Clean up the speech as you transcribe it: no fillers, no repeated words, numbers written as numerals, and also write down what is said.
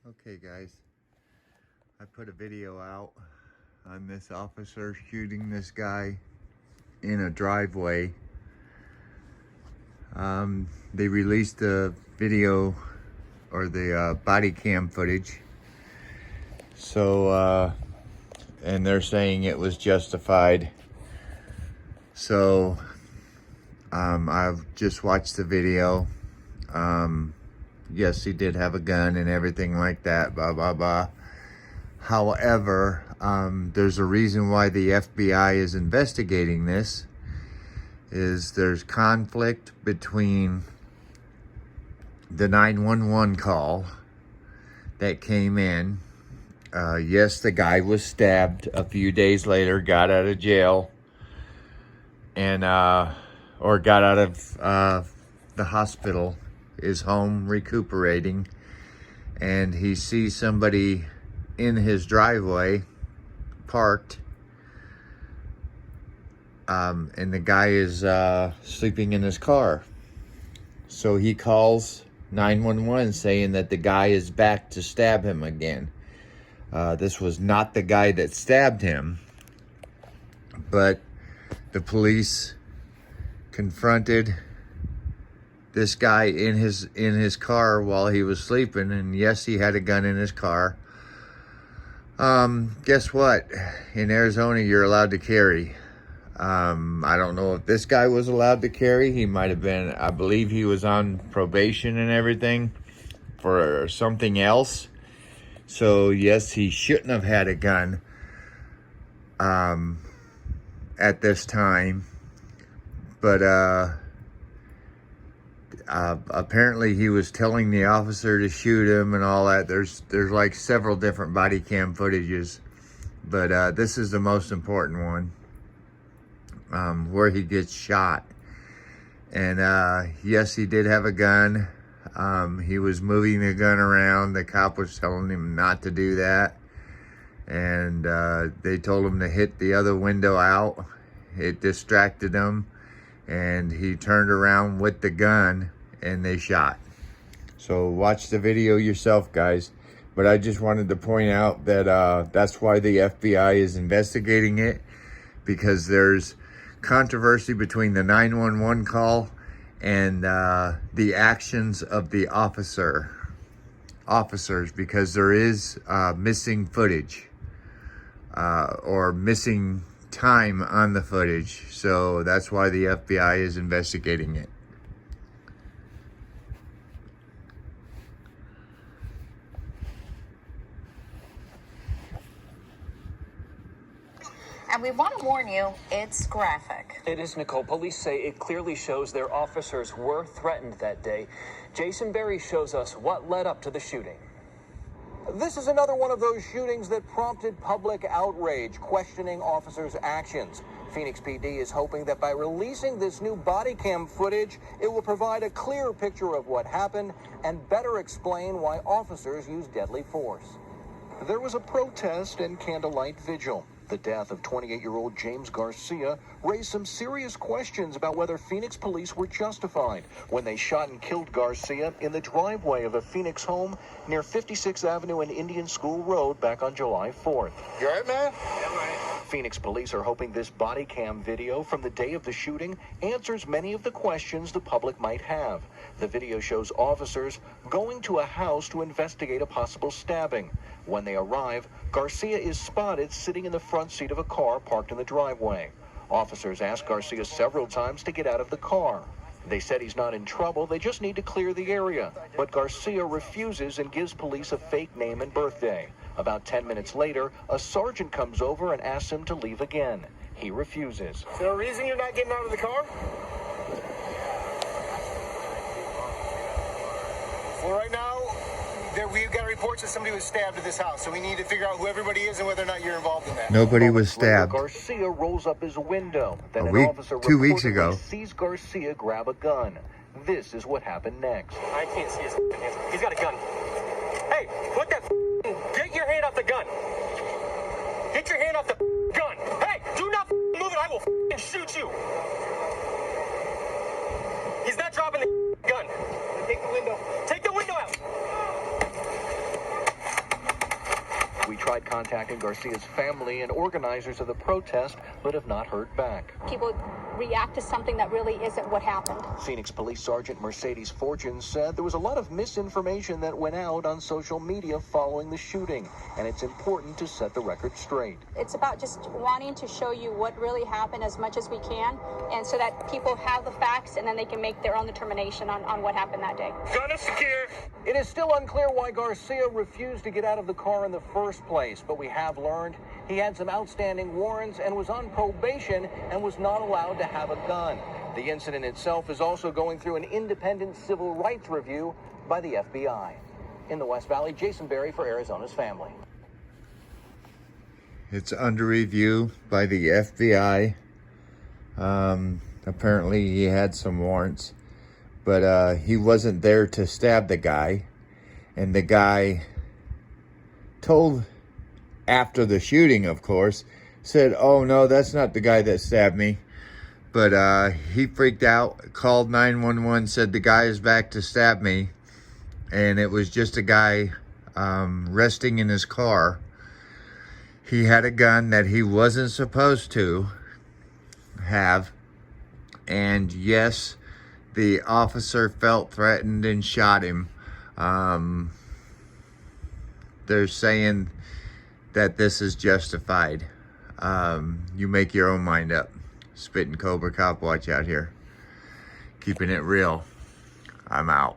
Okay guys, I put a video out on this officer shooting this guy in a driveway. They released the video or the body cam footage. So, and they're saying it was justified. So, I've just watched the video. Yes, he did have a gun and everything like that, blah, blah, blah. However, there's a reason why the FBI is investigating this. Is there's conflict between the 911 call that came in. Yes, the guy was stabbed a few days later, got out of jail, and or got out of the hospital, is home recuperating, and he sees somebody in his driveway parked, and the guy is sleeping in his car. So he calls 911 saying that the guy is back to stab him again. This was not the guy that stabbed him, but the police confronted this guy in his car while he was sleeping, and yes, he had a gun in his car. Guess what? In Arizona, you're allowed to carry. I don't know if this guy was allowed to carry. He might have been. I believe he was on probation and everything for something else. So yes, he shouldn't have had a gun at this time. But apparently he was telling the officer to shoot him and all that. There's like several different body cam footages, but this is the most important one, where he gets shot. And yes, he did have a gun. He was moving the gun around. The cop was telling him not to do that, and they told him to hit the other window out. It distracted him, and he turned around with the gun and they shot. So watch the video yourself, guys. But I just wanted to point out that that's why the FBI is investigating it, because there's controversy between the 911 call and the actions of the officers, because there is missing footage or missing time on the footage. So that's why the FBI is investigating it. And we want to warn you, it's graphic. It is, Nicole. Police say it clearly shows their officers were threatened that day. Jason Berry shows us what led up to the shooting. This is another one of those shootings that prompted public outrage, questioning officers' actions. Phoenix PD is hoping that by releasing this new body cam footage, it will provide a clearer picture of what happened and better explain why officers used deadly force. There was a protest and candlelight vigil. The death of 28-year-old James Garcia raised some serious questions about whether Phoenix police were justified when they shot and killed Garcia in the driveway of a Phoenix home near 56th Avenue and Indian School Road back on July 4th. You all right, man? Yeah, right. Phoenix police are hoping this body cam video from the day of the shooting answers many of the questions the public might have. The video shows officers going to a house to investigate a possible stabbing. When they arrive, Garcia is spotted sitting in the front seat of a car parked in the driveway. Officers ask Garcia several times to get out of the car. They said he's not in trouble, they just need to clear the area. But Garcia refuses and gives police a fake name and birthday. About 10 minutes later, a sergeant comes over and asks him to leave again. He refuses. Is there a reason you're not getting out of the car? Well, right now, we've got reports that somebody was stabbed at this house, so we need to figure out who everybody is and whether or not you're involved in that. Nobody was stabbed. Garcia rolls up his window. Then A an week, officer 2 weeks reportedly ago. sees Garcia grab a gun. This is what happened next. I can't see his hands. He's got a gun. Hey, put that get your hand off the gun. Get your hand off the gun. Hey, do not move it. I will shoot you. He's not dropping the gun. Take the window. Take the window out. tried contacting Garcia's family and organizers of the protest, but have not heard back. People react to something that really isn't what happened. Phoenix Police Sergeant Mercedes Fortune said there was a lot of misinformation that went out on social media following the shooting, and it's important to set the record straight. It's about just wanting to show you what really happened as much as we can, and so that people have the facts and then they can make their own determination on what happened that day. Gun is secure. It is still unclear why Garcia refused to get out of the car in the first place, but we have learned he had some outstanding warrants and was on probation and was not allowed to have a gun. The incident itself is also going through an independent civil rights review by the FBI. In the West Valley, Jason Berry for Arizona's Family. It's under review by the FBI. Apparently he had some warrants, but he wasn't there to stab the guy. And the guy told, after the shooting, of course, said, "Oh no, that's not the guy that stabbed me." But he freaked out, called 911, said the guy is back to stab me. And it was just a guy resting in his car. He had a gun that he wasn't supposed to have. And yes, the officer felt threatened and shot him. They're saying that this is justified. You make your own mind up. Spitting Cobra Cop Watch out here. Keeping it real. I'm out.